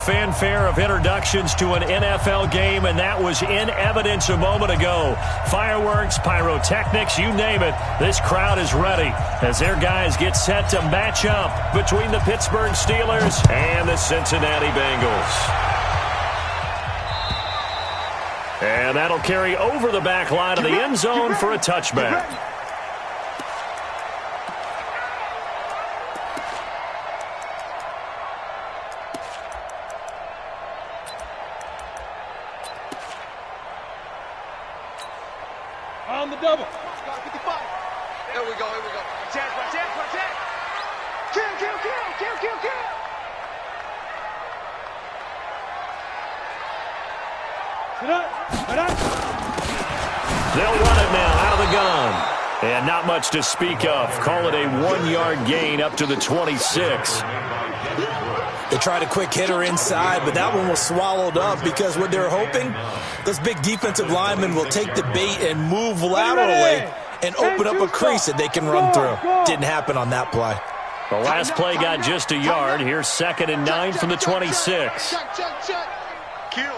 Fanfare of introductions to an NFL game, and that was in evidence a moment ago. Fireworks, pyrotechnics, you name it. This crowd is ready as their guys get set to match up between the Pittsburgh Steelers and the Cincinnati Bengals. And that'll carry over the back line of the end zone for a touchback. On the double. 55. Here we go. Check. Kill. They'll run it now out of the gun. And not much to speak of. Call it a 1-yard gain up to the 26. They tried a quick hitter inside, but that one was swallowed up because what they're hoping, those big defensive linemen will take the bait and move laterally and open up a crease that they can run through. Didn't happen on that play. The last play got just a yard. Here's 2nd and 9 from the 26. Check. Kill.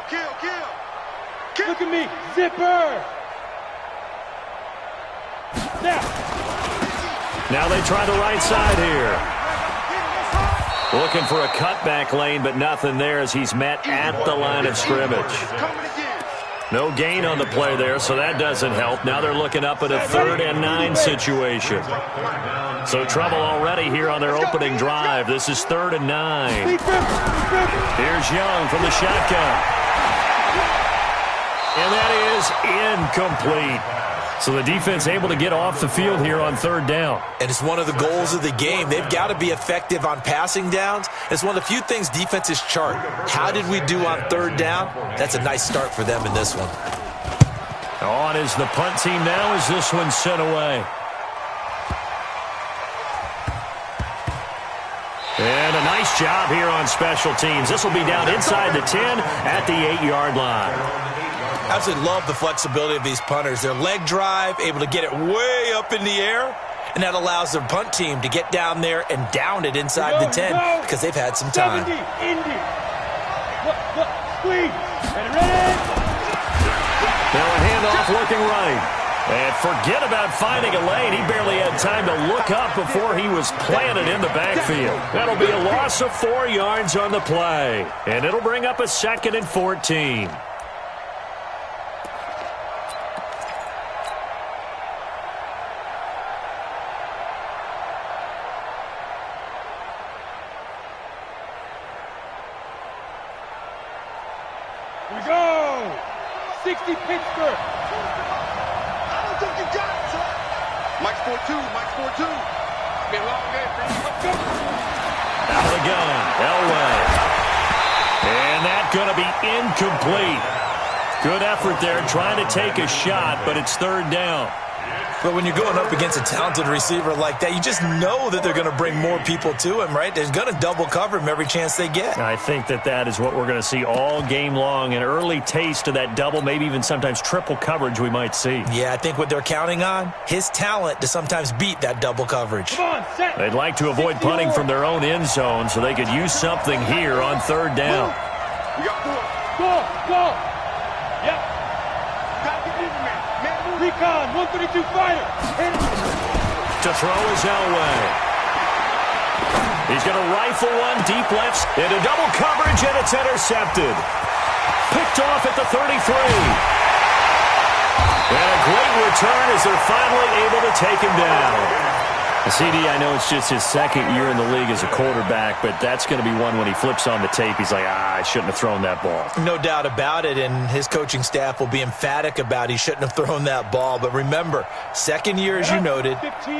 Look at me. Zipper. Now they try the right side here. Looking for a cutback lane, but nothing there as he's met at the line of scrimmage. No gain on the play there, so that doesn't help. Now they're looking up at a 3rd and 9 situation. So trouble already here on their opening drive. This is 3rd and 9. Here's Young from the shotgun. And that is incomplete. So the defense able to get off the field here on 3rd down. And it's one of the goals of the game. They've got to be effective on passing downs. It's one of the few things defenses chart. How did we do on 3rd down? That's a nice start for them in this one. On is the punt team now as this one's sent away. And a nice job here on special teams. This will be down inside the 10 at the 8-yard line. Absolutely love the flexibility of these punters. Their leg drive, able to get it way up in the air, and that allows their punt team to get down there and down it inside the 10 because they've had some time. 70, Indy. Squeeze. Ready. Now a handoff looking right. And forget about finding a lane. He barely had time to look up before he was planted in the backfield. That'll be a loss of 4 yards on the play. And it'll bring up a 2nd and 14. Here we go. 60 Pittsburgh. I don't think you got it, son. Mike's 4-2. It's been a long day for you. Out of the gun, Elway. And that's going to be incomplete. Good effort there trying to take a shot, but it's 3rd down. But when you're going up against a talented receiver like that, you just know that they're going to bring more people to him, right? They're going to double cover him every chance they get. I think that is what we're going to see all game long. An early taste of that double, maybe even sometimes triple coverage we might see. Yeah, I think what they're counting on, his talent to sometimes beat that double coverage. Come on, set. They'd like to avoid punting from their own end zone so they could use something here on 3rd down. We got 4. Go. Yep. Recon, 132 fighter. To throw is Elway. He's going to rifle one deep left into double coverage, and it's intercepted. Picked off at the 33. And a great return as they're finally able to take him down. CD, I know it's just his 2nd year in the league as a quarterback, but that's going to be one when he flips on the tape. He's like, I shouldn't have thrown that ball. No doubt about it, and his coaching staff will be emphatic about he shouldn't have thrown that ball. But remember, 2nd year, as you noted,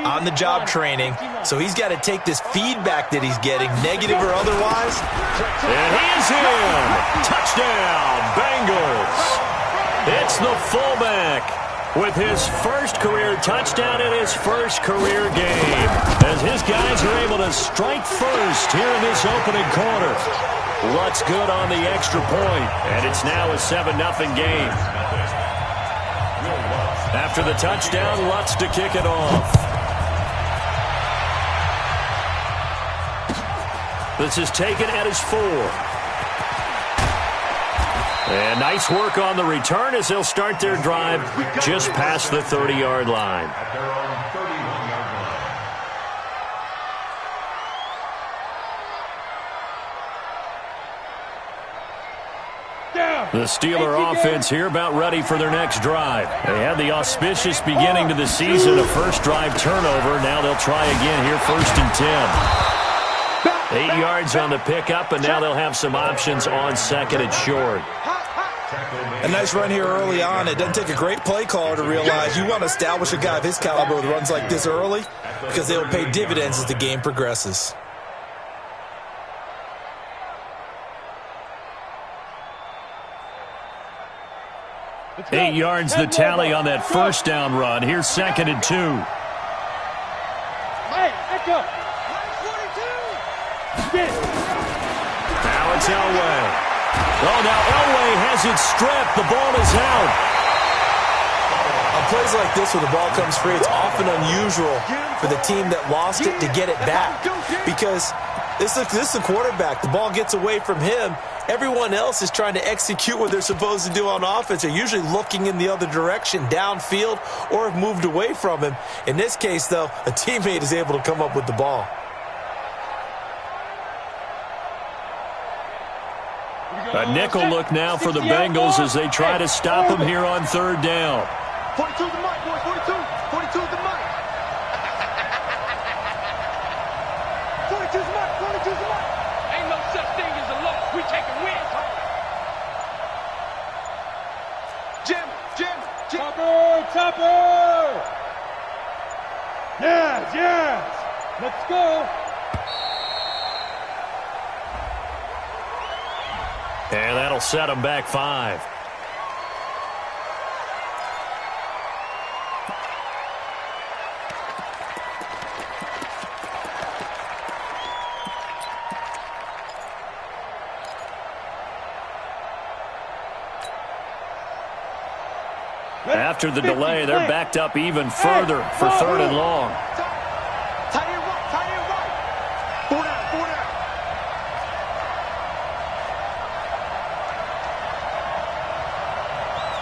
on the job training, so he's got to take this feedback that he's getting, negative or otherwise. And he is in. Touchdown, Bengals. It's the fullback with his first career touchdown in his first career game, as his guys are able to strike first here in this opening quarter. Lutz good on the extra point, and it's now a 7-0 game. After the touchdown, Lutz to kick it off. This is taken at his 4. And nice work on the return as they'll start their drive just past the 30-yard line. The Steeler offense here about ready for their next drive. They had the auspicious beginning to the season, a first drive turnover. Now they'll try again here, 1st and 10. 8 yards on the pickup, and now they'll have some options on 2nd and short. A nice run here early on. It doesn't take a great play caller to realize you want to establish a guy of his caliber with runs like this early because they will pay dividends as the game progresses. 8 yards the tally on that first down run. Here's 2nd and 2. Now it's Elway. Oh, now Elway has it stripped. The ball is out. On plays like this where the ball comes free, it's often unusual for the team that lost it to get it back because this is the quarterback. The ball gets away from him. Everyone else is trying to execute what they're supposed to do on offense. They're usually looking in the other direction, downfield, or have moved away from him. In this case, though, a teammate is able to come up with the ball. A nickel look now for the Bengals as they try to stop him here on 3rd down. 42 the mic, boys. 42. 42 the mic. 42's the mic. 42's the mic. Ain't no such thing as a loss. We taking wins home. Jim. Chopper. Yes. Let's go. And that'll set them back 5. After the delay, they're backed up even further for 3rd and long. Tight end right. 4 down.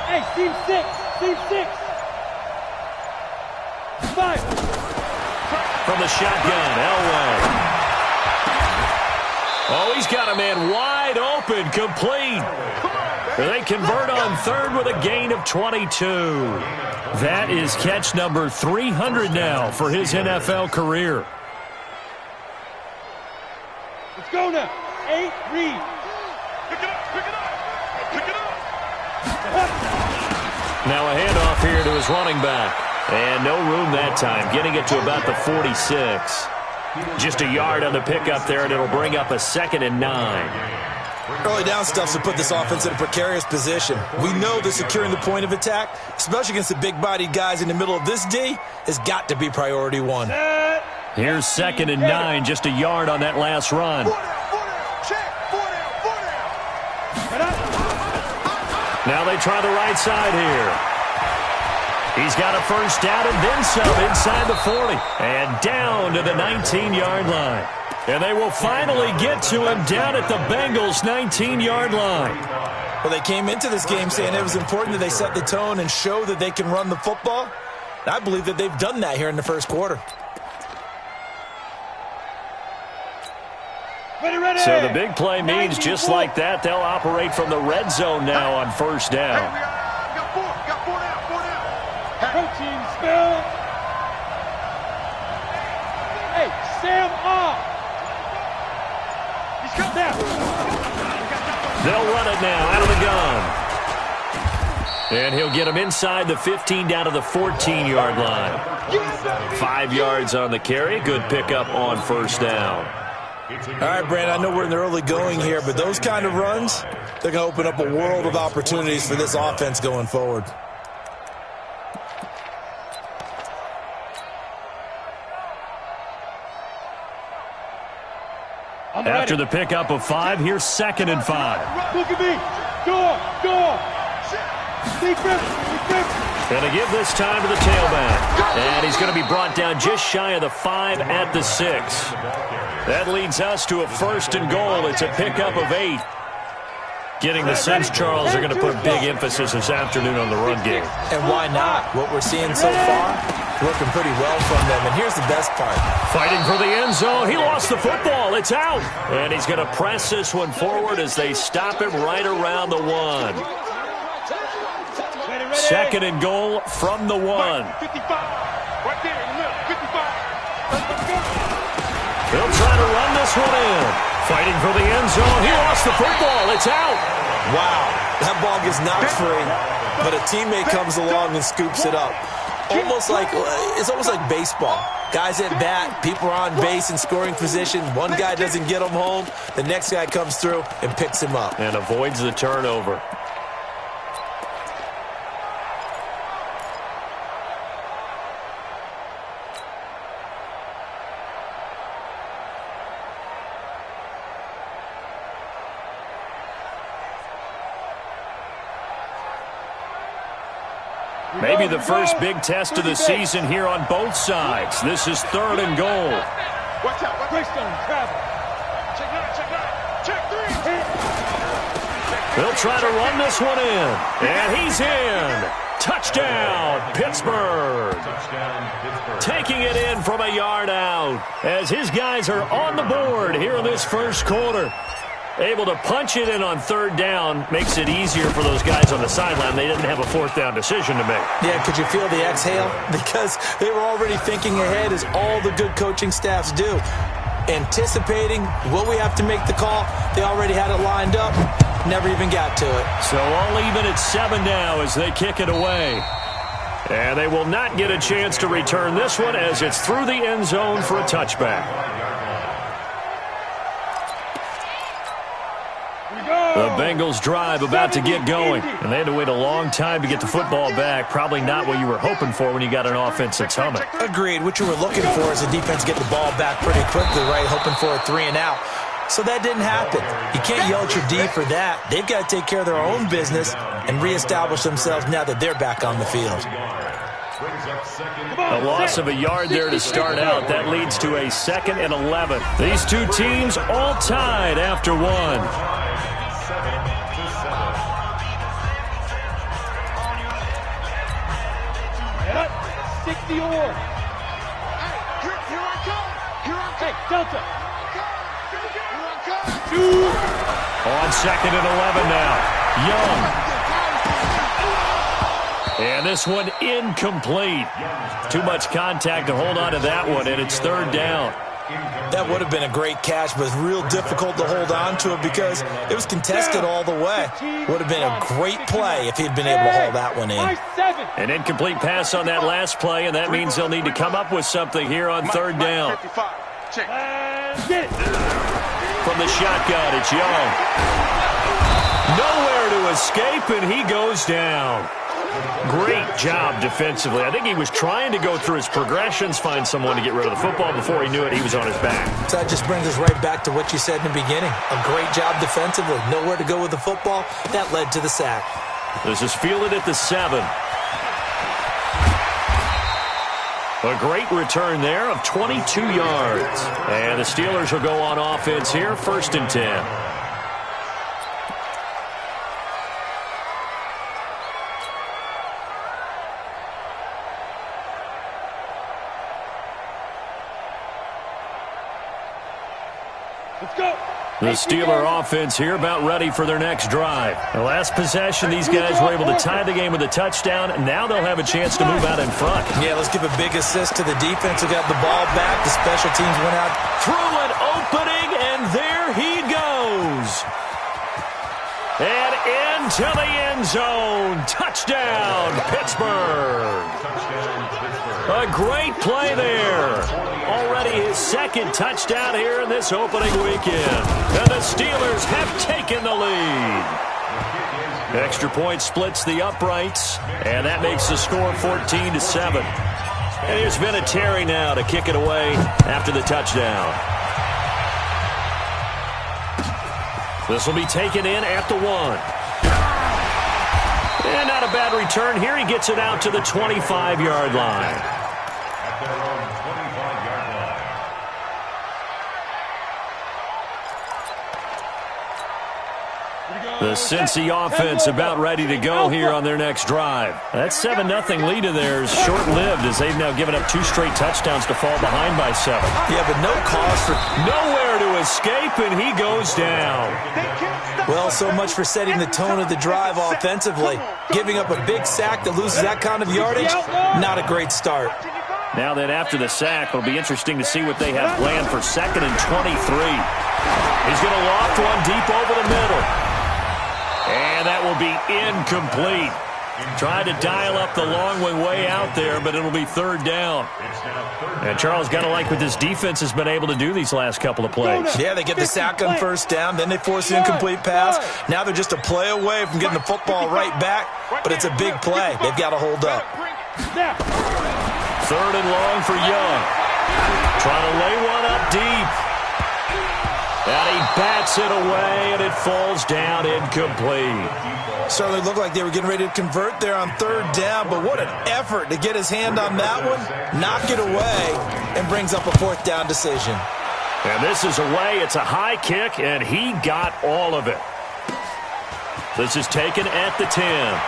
Hey, team 6. 5. From the shotgun, Elway. Oh, he's got a man wide open, complete. They convert on 3rd with a gain of 22. That is catch number 300 now for his NFL career. Let's go now. 8, read. Pick it up. Now a handoff here to his running back. And no room that time, getting it to about the 46. Just a yard on the pickup there, and it'll bring up a 2nd and 9. Early down stuff to put this offense in a precarious position. We know that securing the point of attack, especially against the big-bodied guys in the middle of this D, has got to be priority 1. Here's 2nd and 9, just a yard on that last run. 4 down. Check. 4 down. Now they try the right side here. He's got a first down and then some inside the 40. And down to the 19-yard line. And they will finally get to him down at the Bengals' 19-yard line. Well, they came into this game saying it was important that they set the tone and show that they can run the football. And I believe that they've done that here in the first quarter. Ready. So the big play means just like that, they'll operate from the red zone now on 1st down. Hey, we got 4 down. Protein spill. Hey, Sam off. He's cut down. They'll run it now out of the gun. And he'll get him inside the 15 down to the 14-yard line. 5 yards on the carry. Good pickup on 1st down. All right, Brandon, I know we're in the early going here, but those kind of runs, they're going to open up a world of opportunities for this offense going forward. After the pickup of 5, here's 2nd and 5. Look at me. Door. Going to give this time to the tailback. And he's going to be brought down just shy of the 5 at the 6. That leads us to a 1st and goal. It's a pickup of 8. Getting the sense, Charles, they're going to put a big emphasis this afternoon on the run game. And why not? What we're seeing so far, working pretty well from them. And here's the best part. Fighting for the end zone. He lost the football. It's out. And he's going to press this one forward as they stop him right around the 1. Second and goal from the 1. 55. Right there in the middle. 55. He'll try to run this one in. Fighting for the end zone. He lost the football. It's out. Wow, that ball gets knocked free, but a teammate comes along and scoops it up. It's almost like baseball. Guys at bat, people are on base in scoring position. One guy doesn't get him home. The next guy comes through and picks him up. And avoids the turnover. Maybe the first big test of the season here on both sides. This is third and goal. Watch out. Greystone, travel. Check 3. They'll try to run this one in. And he's in. Touchdown, Pittsburgh. Taking it in from a yard out as his guys are on the board here in this first quarter. Able to punch it in on third down makes it easier for those guys on the sideline. They didn't have a fourth down decision to make. Yeah, could you feel the exhale? Because they were already thinking ahead, as all the good coaching staffs do. Anticipating, will we have to make the call? They already had it lined up. Never even got to it. So all even at 7 now as they kick it away. And they will not get a chance to return this one as it's through the end zone for a touchback. The Bengals drive about to get going, and they had to wait a long time to get the football back. Probably not what you were hoping for when you got an offense that's humming. Agreed. What you were looking for is the defense get the ball back pretty quickly, right? Hoping for a 3 and out. So that didn't happen. You can't yell at your D for that. They've got to take care of their own business and reestablish themselves now that they're back on the field. A loss of a yard there to start out. That leads to a 2nd and 11. These two teams all tied after one. Here I come. Hey, Delta. On 2nd and 11 now. Young. And this one incomplete. Too much contact to hold on to that one, and it's third down. That would have been a great catch, but real difficult to hold on to it because it was contested all the way. Would have been a great play if he'd been able to hold that one in. An incomplete pass on that last play, and that means they'll need to come up with something here on third down. From the shotgun, it's Young. Nowhere to escape, and he goes down. Great job defensively. I think he was trying to go through his progressions, find someone to get rid of the football. Before he knew it, he was on his back. So that just brings us right back to what you said in the beginning. A great job defensively. Nowhere to go with the football. That led to the sack. This is fielded at the 7. A great return there of 22 yards. And the Steelers will go on offense here, 1st and 10. Let's go. The Steeler offense here about ready for their next drive. The last possession, these guys were able to tie the game with a touchdown, and now they'll have a chance to move out in front. Yeah, let's give a big assist to the defense who got the ball back. The special teams went out. Through an opening, and there he goes. And into the end zone. Touchdown, Pittsburgh. A great play there. Already his 2nd touchdown here in this opening weekend. And the Steelers have taken the lead. Extra point splits the uprights, and that makes the score 14-7. And here's Vinatieri now to kick it away after the touchdown. This will be taken in at the 1. And not a bad return here. He gets it out to the 25-yard line. Here we go. The Cincy offense about ready to go here on their next drive. That 7-0 lead of theirs short-lived as they've now given up 2 straight touchdowns to fall behind by 7. Yeah, but no cause for... Nowhere to escape, and he goes down. Well, so much for setting the tone of the drive offensively. Giving up a big sack that loses that kind of yardage, not a great start. Now then, after the sack, it'll be interesting to see what they have planned for 2nd and 23. He's going to loft one deep over the middle. And that will be incomplete. Tried to dial up the long way out there, but it'll be 3rd down. And Charles, got to like what this defense has been able to do these last couple of plays. Yeah, they get the sack on 1st down, then they force an incomplete pass. Now they're just a play away from getting the football right back, but it's a big play. They've got to hold up. 3rd and long for Young. Trying to lay one up deep. And he bats it away, and it falls down incomplete. Certainly looked like they were getting ready to convert there on 3rd down, but what an effort to get his hand on that one, knock it away, and brings up a 4th down decision. And this is away. It's a high kick, and he got all of it. This is taken at the 10.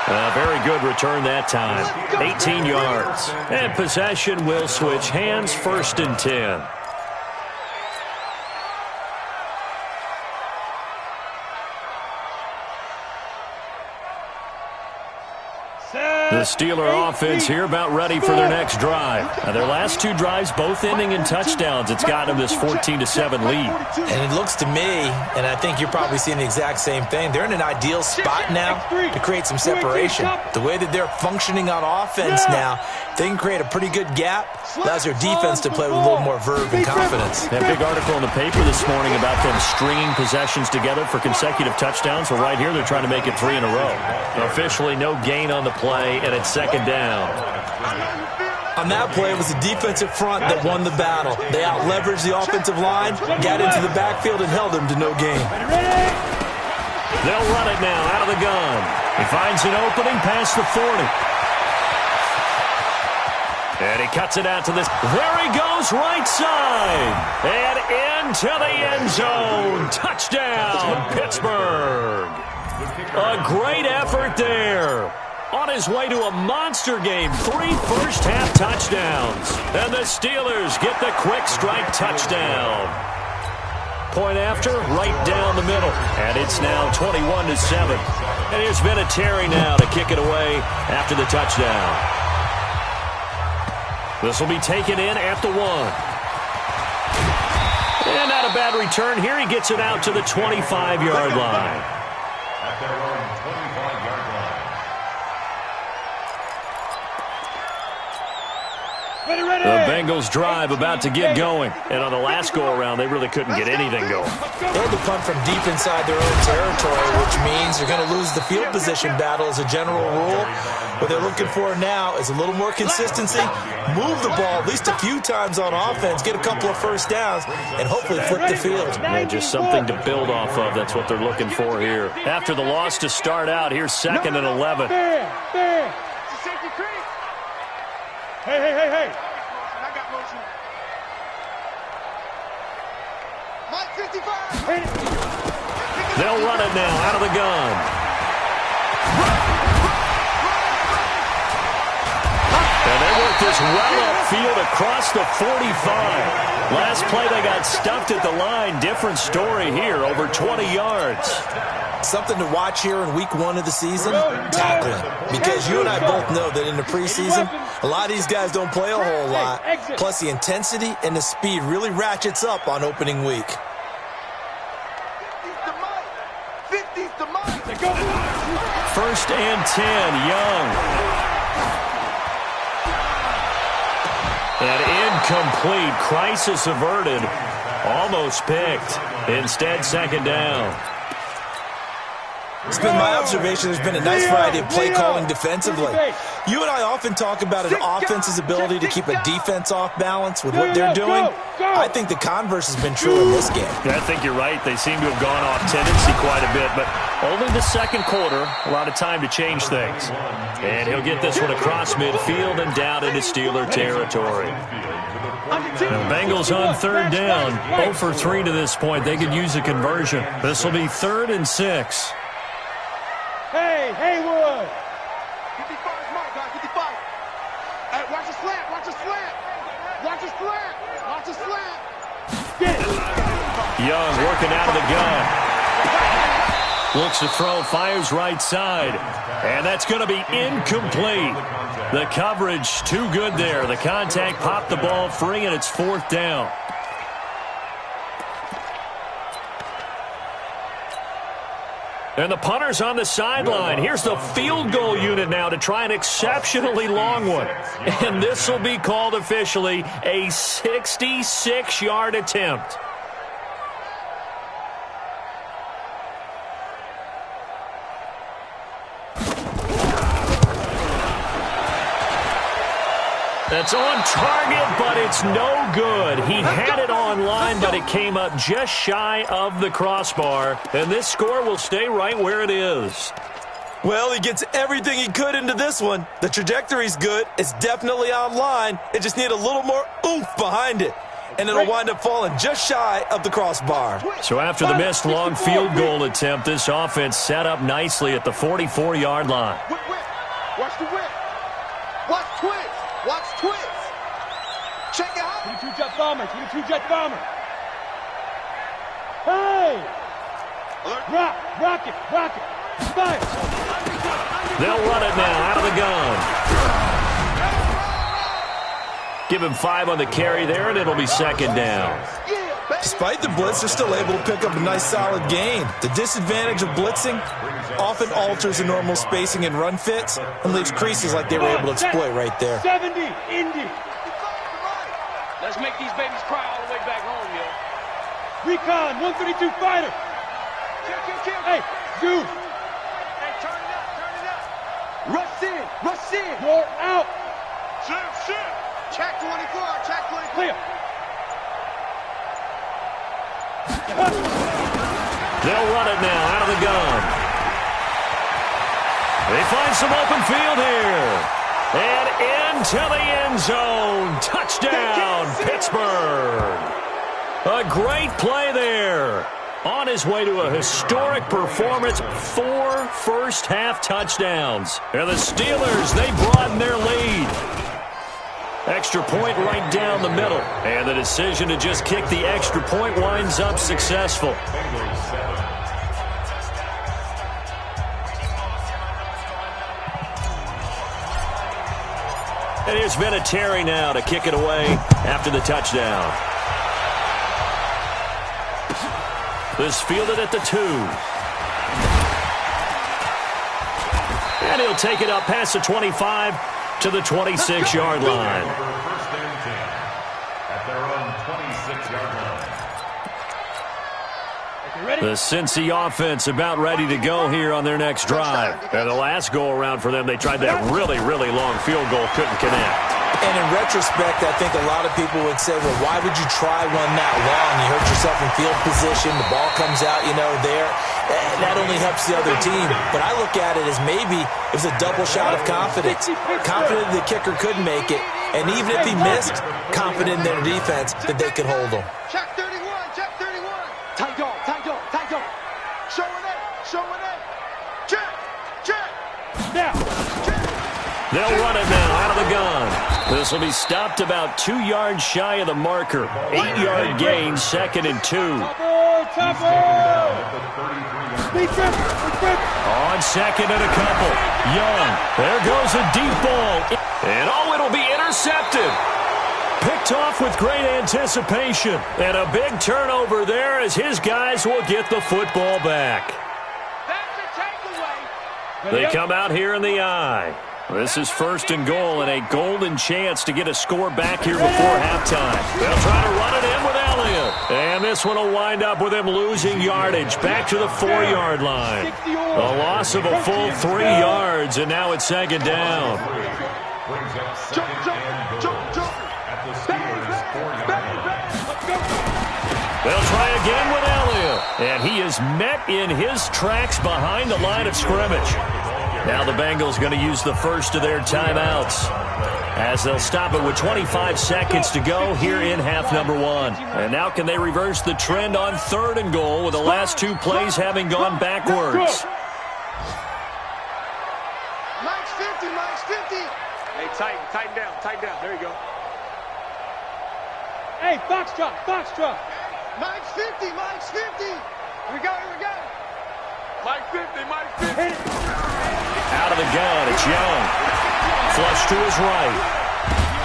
A very good return that time. 18 yards. And possession will switch hands, 1st and 10. The Steeler offense here about ready for their next drive. Now, their last 2 drives both ending in touchdowns. It's gotten them this 14-7 lead. And it looks to me, and I think you're probably seeing the exact same thing, they're in an ideal spot now to create some separation. The way that they're functioning on offense now, they can create a pretty good gap. Allows their defense to play with a little more verve and confidence. That big article in the paper this morning about them stringing possessions together for consecutive touchdowns. Well, right here, they're trying to make it 3 in a row. Officially, no gain on the play, and it's 2nd down. On that play, it was the defensive front that won the battle. They out-leveraged the offensive line, got into the backfield, and held them to no gain. They'll run it now out of the gun. He finds an opening past the 40. And he cuts it out to this. There he goes, right side. And into the end zone. Touchdown, Pittsburgh. A great effort there. On his way to a monster game. 3 first-half touchdowns. And the Steelers get the quick strike touchdown. Point after, right down the middle. And it's now 21-7. And here's Vinatieri now to kick it away after the touchdown. This will be taken in at the 1. And not a bad return here. He gets it out to the 25-yard line. At their own 25-yard line. The Bengals drive about to get going. And on the last go-around, they really couldn't get anything going. They had to punt from deep inside their own territory, which means they're going to lose the field position battle as a general rule. What they're looking for now is a little more consistency, move the ball at least a few times on offense, get a couple of first downs, and hopefully flip the field. Yeah, just something to build off of. That's what they're looking for here. After the loss to start out, here's 2nd and 11. Hey. I got motion. Mike 55. They'll run it now out of the gun. And they work this well upfield across the 45. Last play, they got stuffed at the line. Different story here, over 20 yards. Something to watch here in week 1 of the season, tackling. Because you and I both know that in the preseason, a lot of these guys don't play a whole lot. Plus, the intensity and the speed really ratchets up on opening week. 50's the Mike. 1st and 10, Young. And incomplete. Crisis averted. Almost picked. Instead, 2nd down. It's been my observation there's been a nice variety of play calling defensively. You and I often talk about an offense's ability to keep a defense off balance with what they're doing. I think the converse has been true in this game. I think you're right. They seem to have gone off tendency quite a bit, but only the 2nd quarter, a lot of time to change things. And he'll get this one across midfield and down into Steeler territory. The Bengals on third down, 0 for 3 to this point. They could use a conversion. This will be 3rd and 6. Hey, Haywood. 55 is mine, guys. 55. Hey, watch the slant. Watch the slant. Watch the slant. Watch the slant. Get it. Young working out of the gun. Looks to throw, fires right side. And that's going to be incomplete. The coverage too good there. The contact popped the ball free, and it's 4th down. And the punter's on the sideline. Here's the field goal unit now to try an exceptionally long one. And this will be called officially a 66-yard attempt. That's on target, but it's no good. He had it on line, but it came up just shy of the crossbar. And this score will stay right where it is. Well, he gets everything he could into this one. The trajectory's good. It's definitely on line. It just need a little more oomph behind it. And it'll wind up falling just shy of the crossbar. So after the missed long field goal attempt, this offense set up nicely at the 44-yard line. Whip. Watch the whip. Watch twist. Watch twist. Check it out. 22 jet bomber. 22 jet bomber. Hey! Rocket. Fire. They'll run it now out of the gun. Give him 5 on the carry there, and it'll be 2nd down. Despite the blitz, they're still able to pick up a nice solid gain. The disadvantage of blitzing often alters the normal spacing and run fits and leaves creases like they were able to exploit right there. 70, Indy. Let's make these babies cry all the way back home, yo. Recon, 132 fighter. Kill. Hey, Zeus. Hey, turn it up. Rush in. You're out. Shift. Check 24. Clear. They'll run it now out of the gun. They find some open field here. And into the end zone. Touchdown, Pittsburgh. A great play there. On his way to a historic performance, 4 first-half touchdowns. And the Steelers, they broaden their lead. Extra point right down the middle. And the decision to just kick the extra point winds up successful. And here's Vinatieri now to kick it away after the touchdown. This fielded at the 2. And he'll take it up past the 25 to the 26-yard line. First and 10 at their own 26-yard line. The Cincy offense about ready to go here on their next drive. And the last go-around for them, they tried that really, really long field goal, couldn't connect. And in retrospect, I think a lot of people would say, well, why would you try one that long? You hurt yourself in field position. The ball comes out, there. That only helps the other team. But I look at it as maybe it was a double shot of confidence. Confident the kicker could make it. And even if he missed, confident in their defense that they could hold him. Check 31. Tight dog. Showing it. Check. Now. They'll run it now out of the gun. This will be stopped about 2 yards shy of the marker. 8-yard gain, 2nd and 2. Topper. On 2nd and a couple. Young. There goes a deep ball. And it'll be intercepted. Picked off with great anticipation. And a big turnover there as his guys will get the football back. That's a takeaway. They come out here in the eye. This is 1st and goal and a golden chance to get a score back here before halftime. They'll try to run it in with Elliott. And this one will wind up with him losing yardage back to the 4-yard line. A loss of a full 3 yards, and now it's 2nd down. Brings up 2nd and goal at the Steelers' 4-yard line. They'll try again with Elliott. And he is met in his tracks behind the line of scrimmage. Now the Bengals going to use the first of their timeouts. as they'll stop it with 25 seconds to go here in half number one. And now can they reverse the trend on 3rd and goal with the last 2 plays having gone backwards? Mike's 50, Mike's 50. Hey, tighten down. There you go. Hey, foxtrot. Mike's 50, Mike's 50. Here we go. Mike 50. Out of the gun, it's Young. Flush to his right.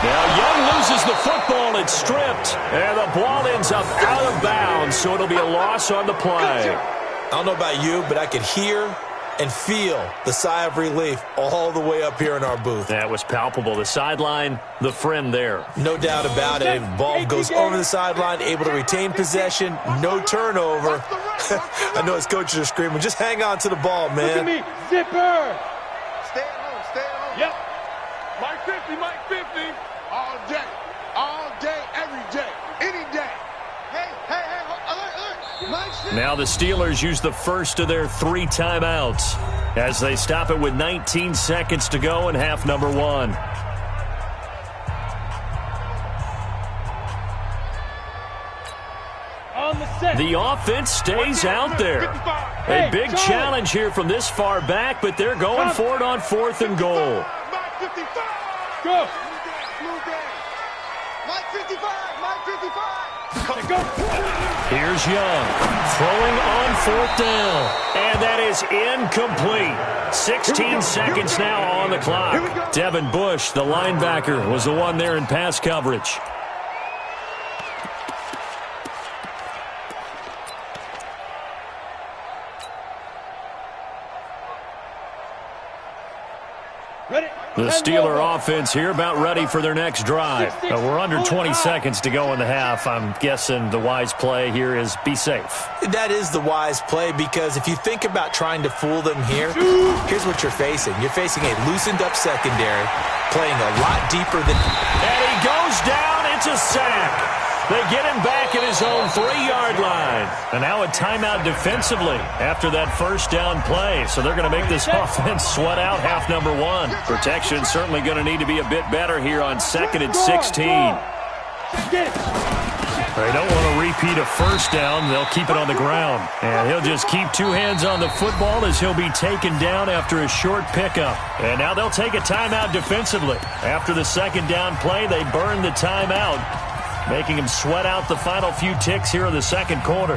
Now Young loses the football, it's stripped, and the ball ends up out of bounds, so it'll be a loss on the play. I don't know about you, but I could hear and feel the sigh of relief all the way up here in our booth. That was palpable. The sideline, the friend there. No doubt about it. Ball goes over the sideline, able to retain possession, no turnover. I know his coaches are screaming, just hang on to the ball, man. Look at me, zipper. Stay at home. Yep. Mike 50. All day, every day, any day. Hey, alert. Mike's 50. Now the Steelers use the first of their 3 timeouts as they stop it with 19 seconds to go in half number one. The offense stays out there. A big challenge here from this far back, but they're going for it on 4th and goal. Mike 55. Go. Mike 55. Go. Here's Young throwing on 4th down, and that is incomplete. 16 seconds now on the clock. Devin Bush, the linebacker, was the one there in pass coverage. The Steeler offense here about ready for their next drive. We're under 20 seconds to go in the half. I'm guessing the wise play here is be safe. That is the wise play, because if you think about trying to fool them here, here's what you're facing. You're facing a loosened up secondary, playing a lot deeper than... And he goes down. It's a sack. They get him back at his own 3-yard line. And now a timeout defensively after that first down play. So they're going to make this offense sweat out half number one. Protection certainly going to need to be a bit better here on 2nd and 16. They don't want to repeat a first down. They'll keep it on the ground. And he'll just keep 2 hands on the football as he'll be taken down after a short pickup. And now they'll take a timeout defensively. After the 2nd down play, they burn the timeout, making him sweat out the final few ticks here in the 2nd quarter.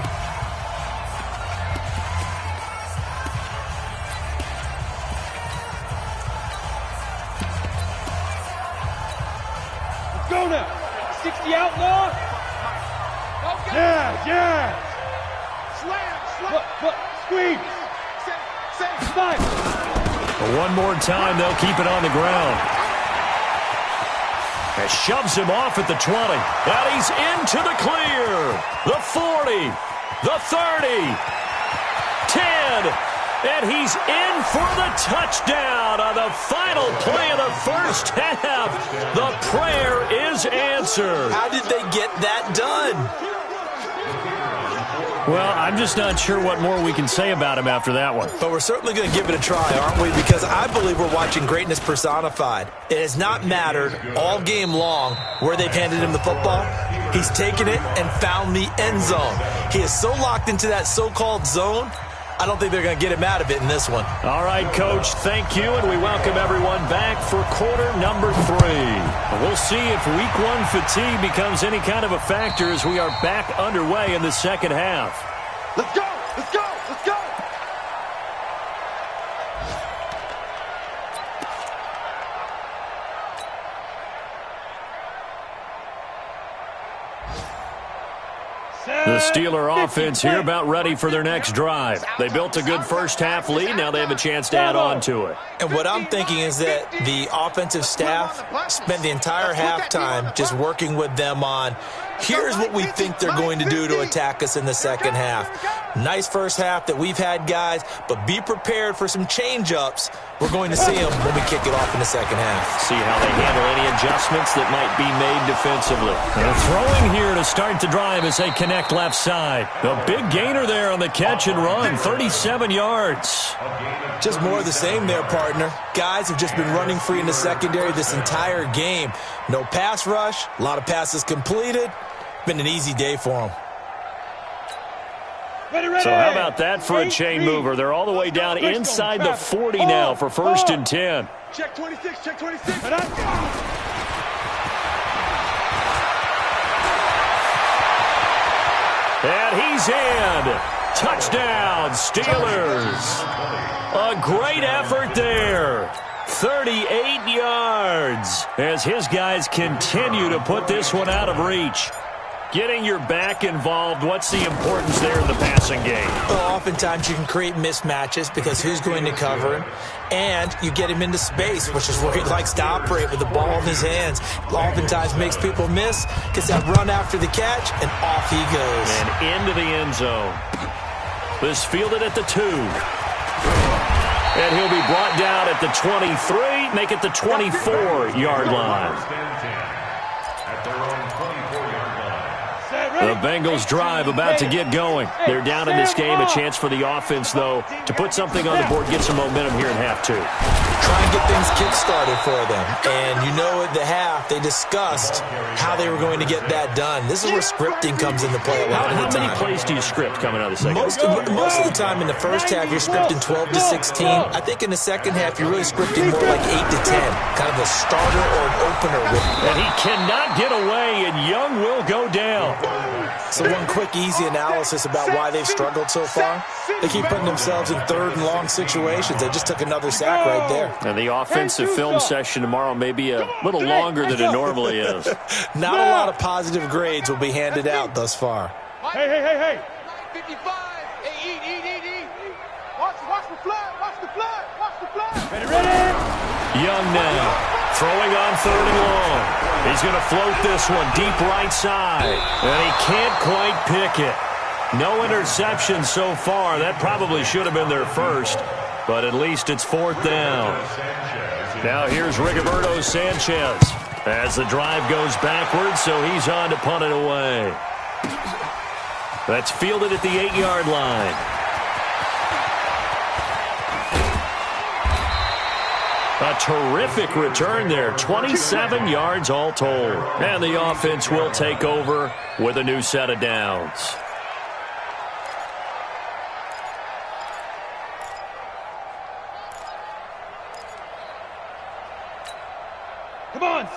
Let's go now. 60 outlaw. Yeah. Slam. What? Squeeze. Five. One more time, they'll keep it on the ground. And shoves him off at the 20. And he's into the clear. The 40. The 30. 10. And he's in for the touchdown on the final play of the first half. The prayer is answered. How did they get that done? Well, I'm just not sure what more we can say about him after that one. But we're certainly going to give it a try, aren't we? Because I believe we're watching greatness personified. It has not mattered all game long where they've handed him the football. He's taken it and found the end zone. He is so locked into that so-called zone, I don't think they're going to get him out of it in this one. All right, Coach, thank you, and we welcome everyone back for quarter number 3. We'll see if Week 1 fatigue becomes any kind of a factor as we are back underway in the second half. Let's go. The Steeler offense here about ready for their next drive. They built a good first half lead. Now they have a chance to add on to it. And what I'm thinking is that the offensive staff spent the entire halftime just working with them on Here's what we think they're going to do to attack us in the second half. Nice first half that we've had, guys, but be prepared for some change-ups. We're going to see them when we kick it off in the second half. See how they handle any adjustments that might be made defensively. They're throwing here to start the drive as they connect left side. A big gainer there on the catch and run, 37 yards. Just more of the same there, partner. Guys have just been running free in the secondary this entire game. No pass rush, a lot of passes completed. Been an easy day for them. So how about that for a chain mover? They're all the way down inside the 40 now for 1st and 10. Check 26, check 26. And he's in. Touchdown, Steelers. A great effort there. 38 yards as his guys continue to put this one out of reach. Getting your back involved, what's the importance there in the passing game? Well, oftentimes you can create mismatches because who's going to cover him? And you get him into space, which is where he likes to operate with the ball in his hands. Oftentimes makes people miss, gets that run after the catch, and off he goes. And into the end zone. This fielded at the 2. And he'll be brought down at the 23, make it the 24-yard line. At their own 24-yard line. The Bengals drive about to get going. They're down in this game. A chance for the offense, though, to put something on the board, get some momentum here in half 2. Try and get things kick-started for them. And you know at the half, they discussed how they were going to get that done. This is where scripting comes into play a lot of the time. How many plays do you script coming out of the second? Most of the time in the first half, you're scripting 12 to 16. I think in the second half, you're really scripting more like 8 to 10. Kind of a starter or an opener. And he cannot get away, and Young will go down. So one quick, easy analysis about why they've struggled so far. They keep putting themselves in 3rd and long situations. They just took another sack right there. And the offensive film session tomorrow may be a little longer than it normally is. Not a lot of positive grades will be handed out thus far. Hey. 55. Hey, eat. Watch the flood. Watch the flood. Ready. Young now. Throwing on 3rd and long. He's going to float this one deep right side. And he can't quite pick it. No interception so far. That probably should have been their first. But at least it's 4th down. Now here's Rigoberto Sanchez. As the drive goes backwards, so he's on to punt it away. That's fielded at the 8-yard line. A terrific return there. 27 yards all told. And the offense will take over with a new set of downs.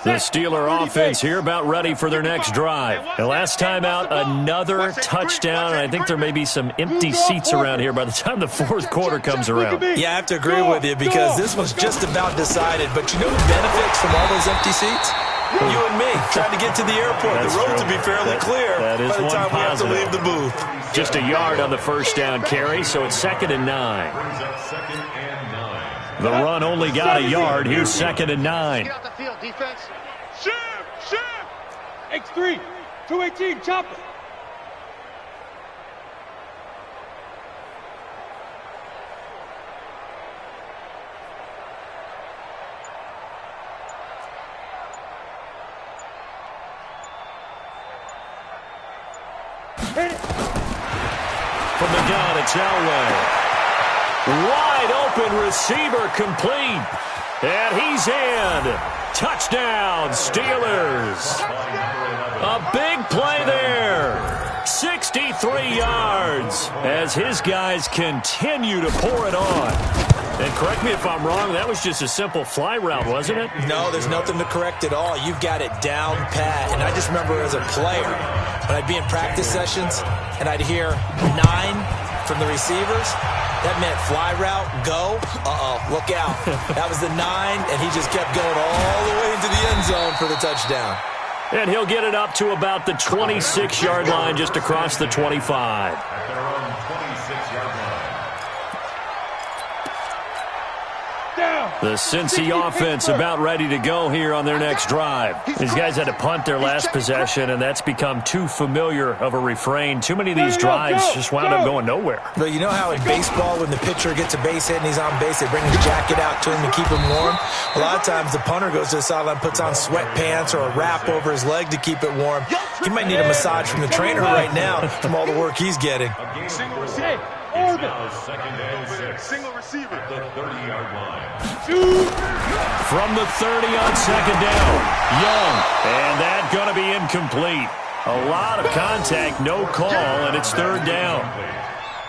The Steeler offense here about ready for their next drive. And last time out, another touchdown. And I think there may be some empty seats around here by the time the 4th quarter comes around. Yeah, I have to agree with you because this was just about decided. But you know who benefits from all those empty seats? You and me, trying to get to the airport. That's the roads true. will be fairly clear that is by the one time positive. we have to leave the booth. Just a yard on the first down carry, so it's 2nd and 9. Brings up 2nd and 9. The run only got a yard. Here's 2nd and 9. Get out the field, defense. Shift. X3, 218, chopper. Hit it. From the gun, it's Elway. Wide open receiver complete. And he's in. Touchdown, Steelers. A big play there. 63 yards as his guys continue to pour it on. And correct me if I'm wrong, that was just a simple fly route, wasn't it? No, there's nothing to correct at all. You've got it down pat. And I just remember as a player, when I'd be in practice sessions and I'd hear 9 from the receivers, that meant fly route, go, look out. That was the 9, and he just kept going all the way into the end zone for the touchdown. And he'll get it up to about the 26-yard line, just across the 25. At their own 26-yard line. Down. The Cincy offense about ready to go here on their next drive. These guys had to punt their last possession, and that's become too familiar of a refrain. Too many of these drives just wound up going nowhere. But you know how in baseball, when the pitcher gets a base hit and he's on base, they bring his jacket out to him to keep him warm? A lot of times the punter goes to the sideline, puts on sweatpants or a wrap over his leg to keep it warm. He might need a massage from the trainer right now from all the work he's getting. Single receiver. Single receiver. The 30-yard line. From the 30 on second down, Young, and that's going to be incomplete. A lot of contact, no call, and it's third down.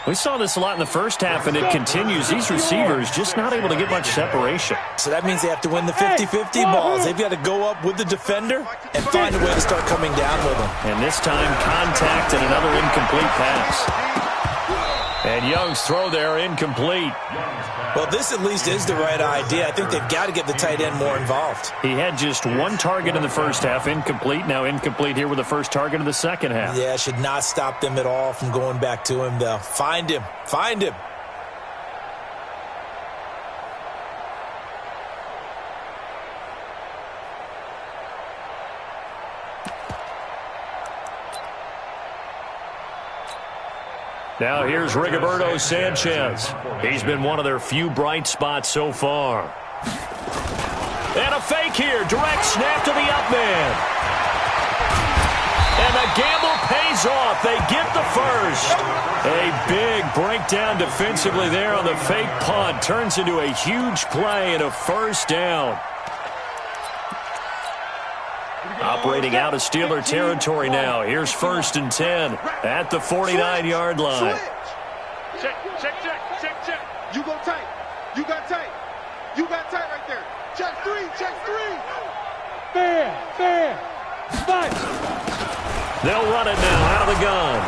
We saw this a lot in the first half, and it continues. These receivers just not able to get much separation. So that means they have to win the 50-50 balls. They've got to go up with the defender and find a way to start coming down with them. And this time, contact and another incomplete pass. And Young's throw there incomplete. Well, this at least is the right idea. I think they've got to get the tight end more involved. He had just one target in the first half, incomplete. Now incomplete here with the first target of the second half. Yeah, should not stop them at all from going back to him, though. Find him. Find him. Now here's Rigoberto Sanchez. He's been one of their few bright spots so far. And a fake here. Direct snap to the up man. And the gamble pays off. They get the first. A big breakdown defensively there on the fake punt. Turns into a huge play and a first down. Operating out of Steeler territory now. Here's 1st and 10 at the 49-yard line. Check. You go tight. You got tight. You got tight right there. Check three. Fair. Fight. They'll run it now out of the gun.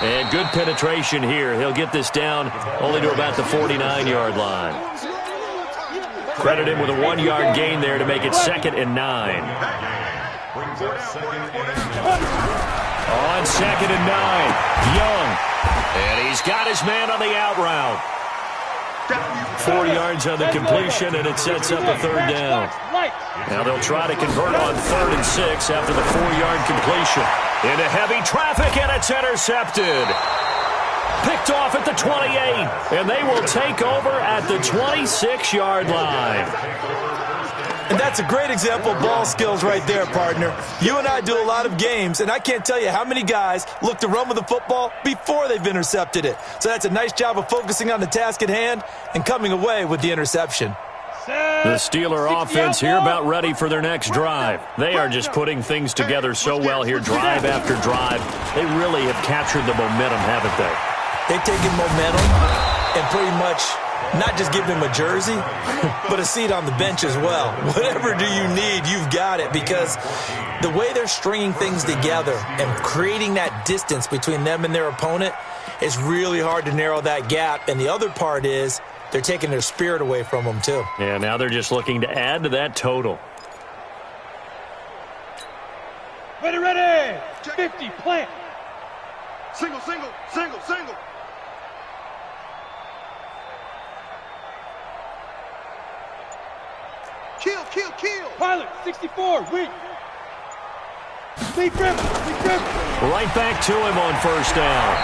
And good penetration here. He'll get this down only to about the 49-yard line. Credit him with a 1-yard gain there to make it 2nd and 9. Brings up 2nd and 9. On 2nd and 9, Young. And he's got his man on the out route. 4 yards on the completion, and it sets up a 3rd down. Now they'll try to convert on 3rd and 6 after the 4-yard completion. Into heavy traffic, and it's intercepted. Picked off at the 28, and they will take over at the 26-yard line. And that's a great example of ball skills right there, partner. You and I do a lot of games, and I can't tell you how many guys look to run with the football before they've intercepted it. So that's a nice job of focusing on the task at hand and coming away with the interception. The Steeler offense here about ready for their next drive. They are just putting things together so well here, drive after drive. They really have captured the momentum, haven't they? They've taken momentum and pretty much not just give him a jersey, but a seat on the bench as well. Whatever do you need, you've got it, because the way they're stringing things together and creating that distance between them and their opponent is really hard to narrow that gap. And the other part is they're taking their spirit away from them, too. Yeah, now they're just looking to add to that total. Ready. 50, plant. Single. Kill. Pilot, 64, weak. Lead grip. Right back to him on 1st down.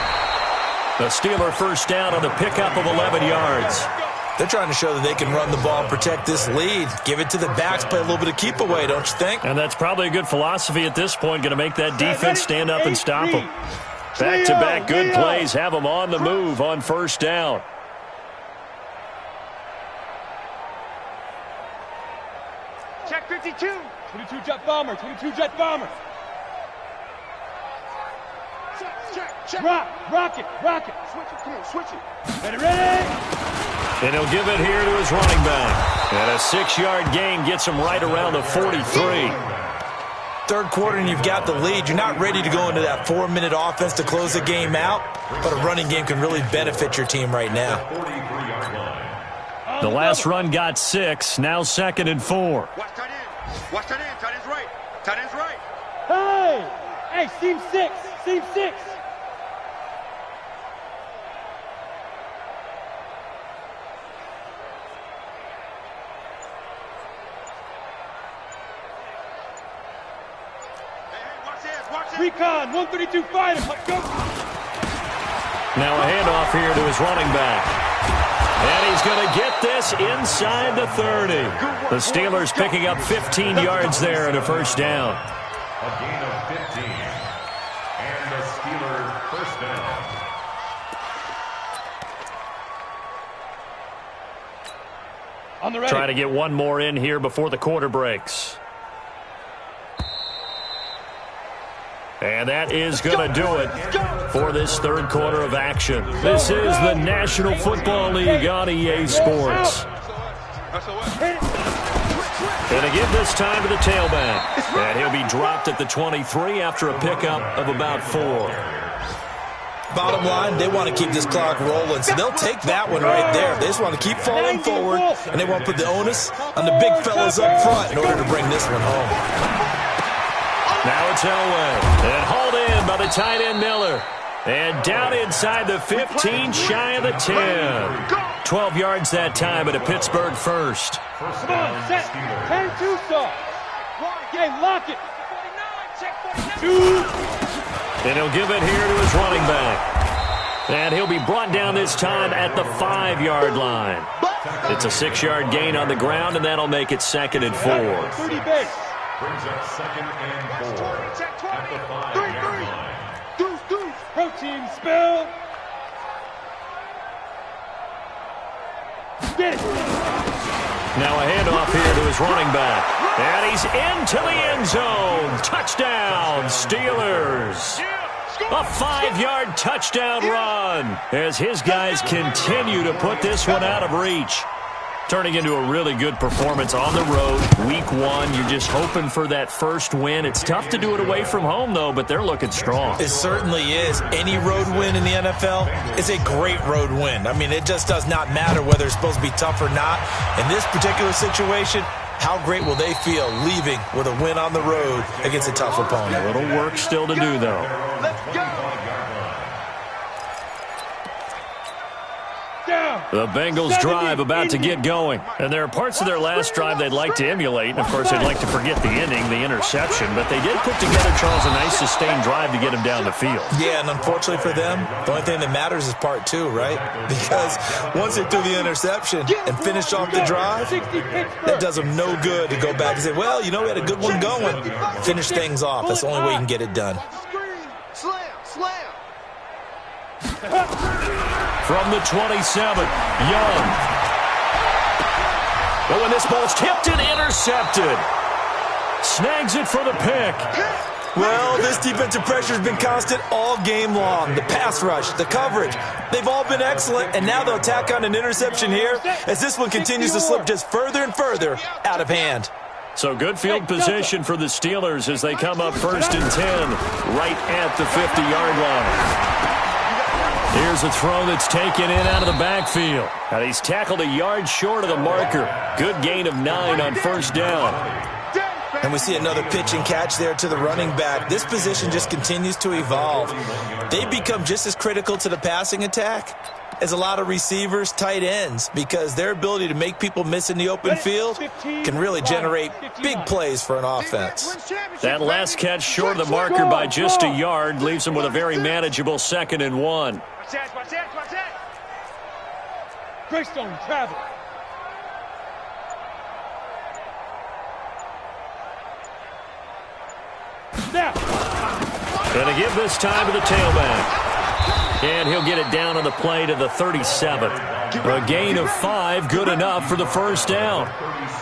The Steeler 1st down on the pickup of 11 yards. They're trying to show that they can run the ball and protect this lead. Give it to the backs, play a little bit of keep away, don't you think? And that's probably a good philosophy at this point, going to make that defense stand up and stop them. Back-to-back good plays have them on the move on 1st down. Check 52. 22 jet bomber. Check. Rocket. Switch it. Ready. And he'll give it here to his running back. And a 6-yard gain gets him right around the 43. 3rd quarter and you've got the lead. You're not ready to go into that 4-minute offense to close the game out, but a running game can really benefit your team right now. 43-yard line. The last run got 6, now 2nd and 4. Watch tight end. Tight end's right. Hey, seam 6. Recon, 132 fighter. Go. Now a handoff here to his running back. And he's going to get this inside the 30. The Steelers picking up 15 yards there and a first down. A gain of 15. And the Steelers first down. On the ready. Try to get one more in here before the quarter breaks. And that is going to do it for this third quarter of action. This is the National Football League on EA Sports. Going to give this time to the tailback. And he'll be dropped at the 23 after a pickup of about 4. Bottom line, they want to keep this clock rolling, so they'll take that one right there. They just want to keep falling forward, and they want to put the onus on the big fellas up front in order to bring this one home. Now it's Elway, and hauled in by the tight end Miller. And down inside the 15, shy of the 10. 12 yards that time at a Pittsburgh first. Come on, set. 10-2 stop. Hey, lock it. 2. And he'll give it here to his running back. And he'll be brought down this time at the 5-yard line. It's a 6-yard gain on the ground, and that'll make it 2nd and 4. 30 base. Brings up 2nd and 4 at the 5-yard line. Protein spill. Get it. Now a handoff here to his running back. And he's into the end zone. Touchdown, Steelers. A 5-yard touchdown run as his guys continue to put this one out of reach. Turning into a really good performance on the road. Week 1, you're just hoping for that first win. It's tough to do it away from home, though, but they're looking strong. It certainly is. Any road win in the NFL is a great road win. I mean, it just does not matter whether it's supposed to be tough or not. In this particular situation, how great will they feel leaving with a win on the road against a tough opponent? A little work still to do, though. Let's go. The Bengals drive about to get going. And there are parts of their last drive they'd like to emulate. And, of course, they'd like to forget the ending, the interception. But they did put together, Charles, a nice sustained drive to get him down the field. Yeah, and unfortunately for them, the only thing that matters is part 2, right? Because once they threw the interception and finished off the drive, that does them no good to go back and say, well, you know, we had a good one going. Finish things off. That's the only way you can get it done. Slam, slam. From the 27, Young. But when this ball's tipped and intercepted, snags it for the pick. Well, this defensive pressure has been constant all game long. The pass rush, the coverage, they've all been excellent, and now they'll tack on an interception here as this one continues to slip just further and further out of hand. So good field position for the Steelers as they come up 1st and 10 right at the 50-yard line. Here's a throw that's taken in out of the backfield. And he's tackled a yard short of the marker. Good gain of 9 on 1st down. And we see another pitch and catch there to the running back. This position just continues to evolve. They become just as critical to the passing attack as a lot of receivers, tight ends, because their ability to make people miss in the open field can really generate big plays for an offense. That last catch short of the marker by just a yard leaves him with a very manageable 2nd and 1. Watch that. Greystone travel. Now. Going to give this time to the tailback. And he'll get it down on the play to the 37th. A gain of 5, good enough for the 1st down.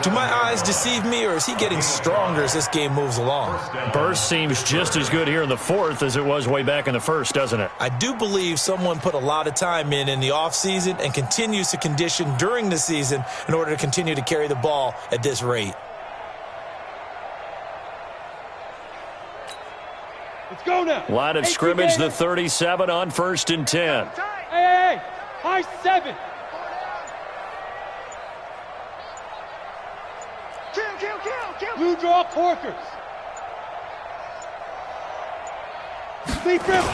Do my eyes deceive me, or is he getting stronger as this game moves along? Burst seems just as good here in the 4th as it was way back in the 1st, doesn't it? I do believe someone put a lot of time in the offseason and continues to condition during the season in order to continue to carry the ball at this rate. Let's go now. Line of scrimmage, the 37 on 1st and 10. Hey. High 7. Kill. Blue draw Corkers. Leap rip.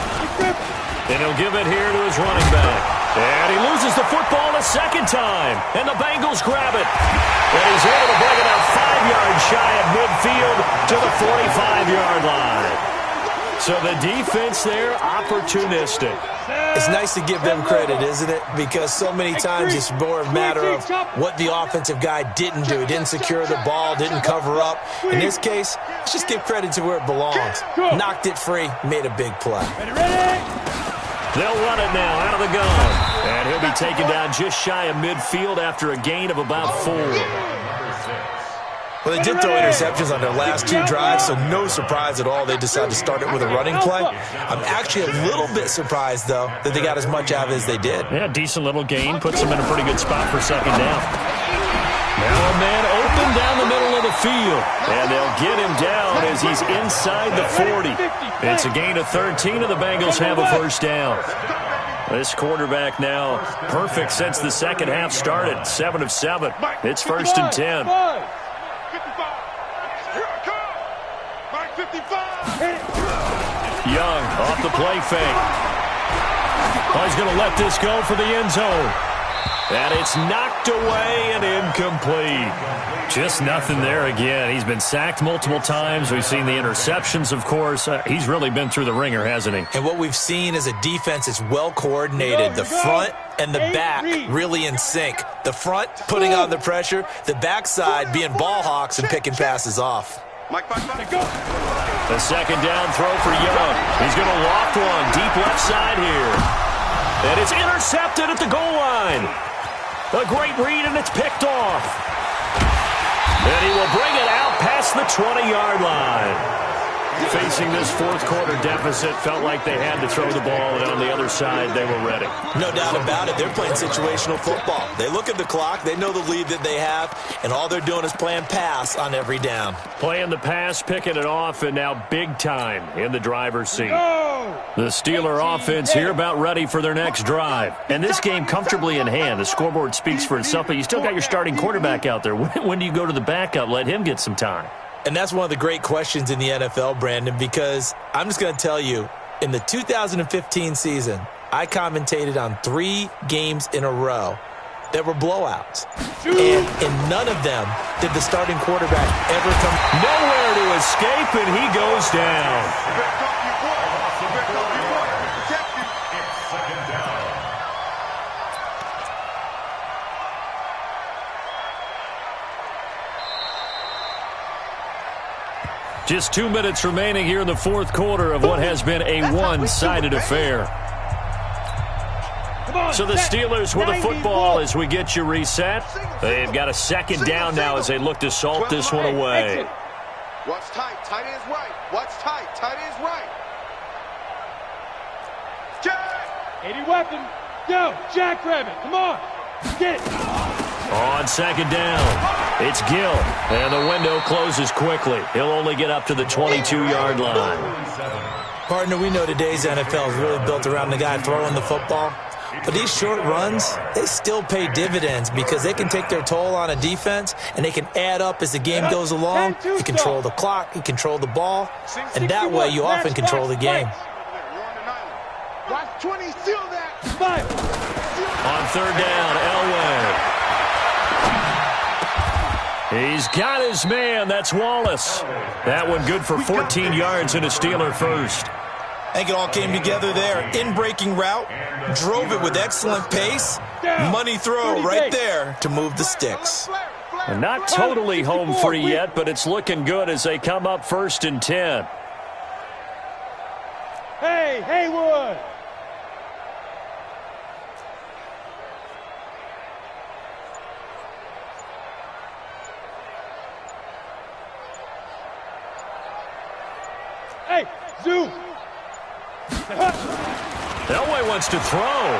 And he'll give it here to his running back. And he loses the football a 2nd time. And the Bengals grab it. And he's able to bring it out 5 yards shy of midfield to the 45-yard line. So the defense there, opportunistic. It's nice to give them credit, isn't it? Because so many times it's more a matter of what the offensive guy didn't do. He didn't secure the ball, didn't cover up. In this case, let's just give credit to where it belongs. Knocked it free, made a big play. They'll run it now out of the gun. And he'll be taken down just shy of midfield after a gain of about 4. Well, they did throw interceptions on their last 2 drives, so no surprise at all they decided to start it with a running play. I'm actually a little bit surprised, though, that they got as much out of it as they did. Yeah, decent little gain. Puts them in a pretty good spot for second down. Now a man open down the middle of the field. And they'll get him down as he's inside the 40. It's a gain of 13, and the Bengals have a first down. This quarterback now perfect since the second half started. 7 of 7. It's first and 10. 55. Here I come. Mike 55. Young off the play fake. Oh, he's going to let this go for the end zone. And it's knocked away and incomplete. Just nothing there again. He's been sacked multiple times. We've seen the interceptions, of course. He's really been through the ringer, hasn't he? And what we've seen is a defense that's well coordinated. The front and the back really in sync. The front putting on the pressure. The backside being ball hawks and picking passes off. The second down throw for Young. He's going to loft one deep left side here. And it's intercepted at the goal line. A great read, and it's picked off. And he will bring it out past the 20-yard line. Facing this fourth quarter deficit, felt like they had to throw the ball, and on the other side, they were ready. No doubt about it. They're playing situational football. They look at the clock, they know the lead that they have, and all they're doing is playing pass on every down. Playing the pass, picking it off, and now big time in the driver's seat. The Steeler offense here about ready for their next drive. And this game comfortably in hand. The scoreboard speaks for itself, but you still got your starting quarterback out there. When do you go to the backup? Let him get some time. And that's one of the great questions in the NFL, Brandon, because I'm just going to tell you, in the 2015 season, I commentated on 3 games in a row that were blowouts. And in none of them did the starting quarterback ever come. Nowhere to escape, and he goes down. Just 2 minutes remaining here in the fourth quarter of what has been a one-sided affair. So the Steelers with the football as we get you reset. They've got a second down now as they look to salt this one away. Watch tight. Tight end's right. Watch tight. Tight end's right. Jack! 80 weapon. Go. Jackrabbit. Come on. Get it. On second down, it's Gill, and the window closes quickly. He'll only get up to the 22-yard line. Partner, we know today's NFL is really built around the guy throwing the football. But these short runs, they still pay dividends because they can take their toll on a defense, and they can add up as the game goes along. You control the clock, you control the ball, and that way you often control the game. Watch 20, seal that. On third down, Elway. He's got his man. That's Wallace. That one good for 14 yards and a Steeler first. I think it all came together there. In-breaking route, drove it with excellent pace. Money throw right there to move the sticks. And not totally home free yet, but it's looking good as they come up first and 10. Hey, Haywood. Hey, Zoo. Elway wants to throw.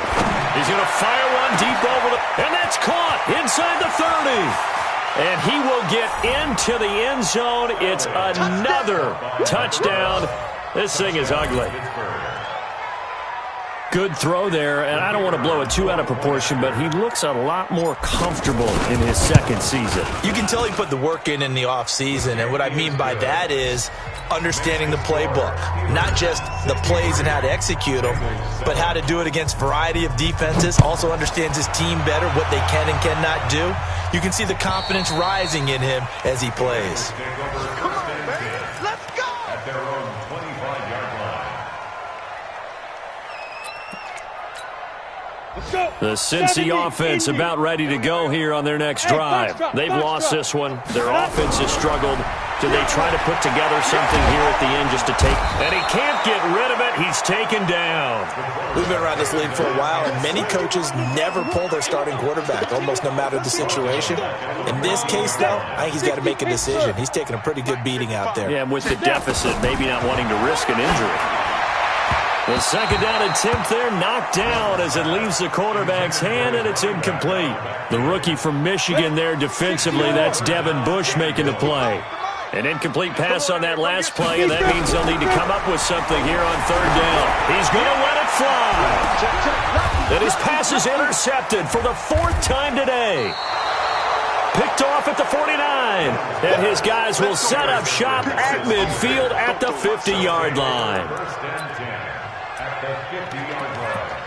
He's going to fire one deep over the... And that's caught inside the 30. And he will get into the end zone. It's another touchdown. This thing is ugly. Good throw there, and I don't want to blow it too out of proportion, but he looks a lot more comfortable in his second season. You can tell he put the work in the offseason, and what I mean by that is understanding the playbook. Not just the plays and how to execute them, but how to do it against a variety of defenses. Also understands his team better, what they can and cannot do. You can see the confidence rising in him as he plays. Come on, man. Let's go. At their own 25-yard line. The Cincy offense about ready to go here on their next drive. They've lost this one. Their offense has struggled. Do they try to put together something here at the end just to take? And he can't get rid of it. He's taken down. We've been around this league for a while, and many coaches never pull their starting quarterback, almost no matter the situation. In this case, though, I think he's got to make a decision. He's taking a pretty good beating out there. Yeah, and with the deficit, maybe not wanting to risk an injury. The second down attempt there knocked down as it leaves the quarterback's hand, and it's incomplete. The rookie from Michigan there defensively, that's Devin Bush making the play. An incomplete pass on that last play, and that means they'll need to come up with something here on third down. He's going to let it fly. And his pass is intercepted for the 4th time today. Picked off at the 49. And his guys will set up shop at midfield at the 50-yard line. First and 10 at the 50-yard line.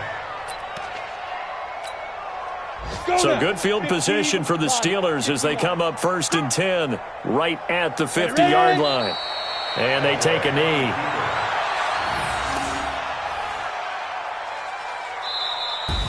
So good field position for the Steelers as they come up 1st and 10 right at the 50-yard line. And they take a knee.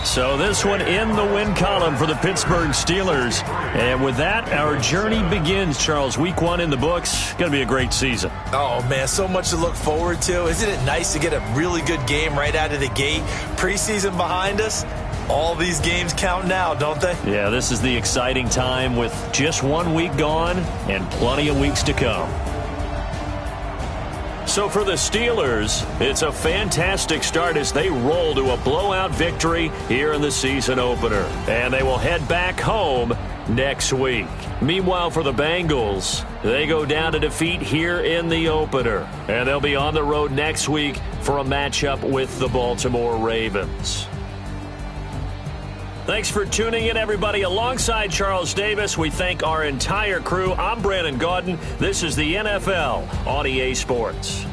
So this one in the win column for the Pittsburgh Steelers. And with that, our journey begins, Charles. Week 1 in the books. Going to be a great season. Oh, man, so much to look forward to. Isn't it nice to get a really good game right out of the gate? Preseason behind us. All these games count now, don't they? Yeah, this is the exciting time with just 1 week gone and plenty of weeks to come. So for the Steelers, it's a fantastic start as they roll to a blowout victory here in the season opener. And they will head back home next week. Meanwhile, for the Bengals, they go down to defeat here in the opener. And they'll be on the road next week for a matchup with the Baltimore Ravens. Thanks for tuning in, everybody. Alongside Charles Davis, we thank our entire crew. I'm Brandon Gaudin. This is the NFL on EA Sports.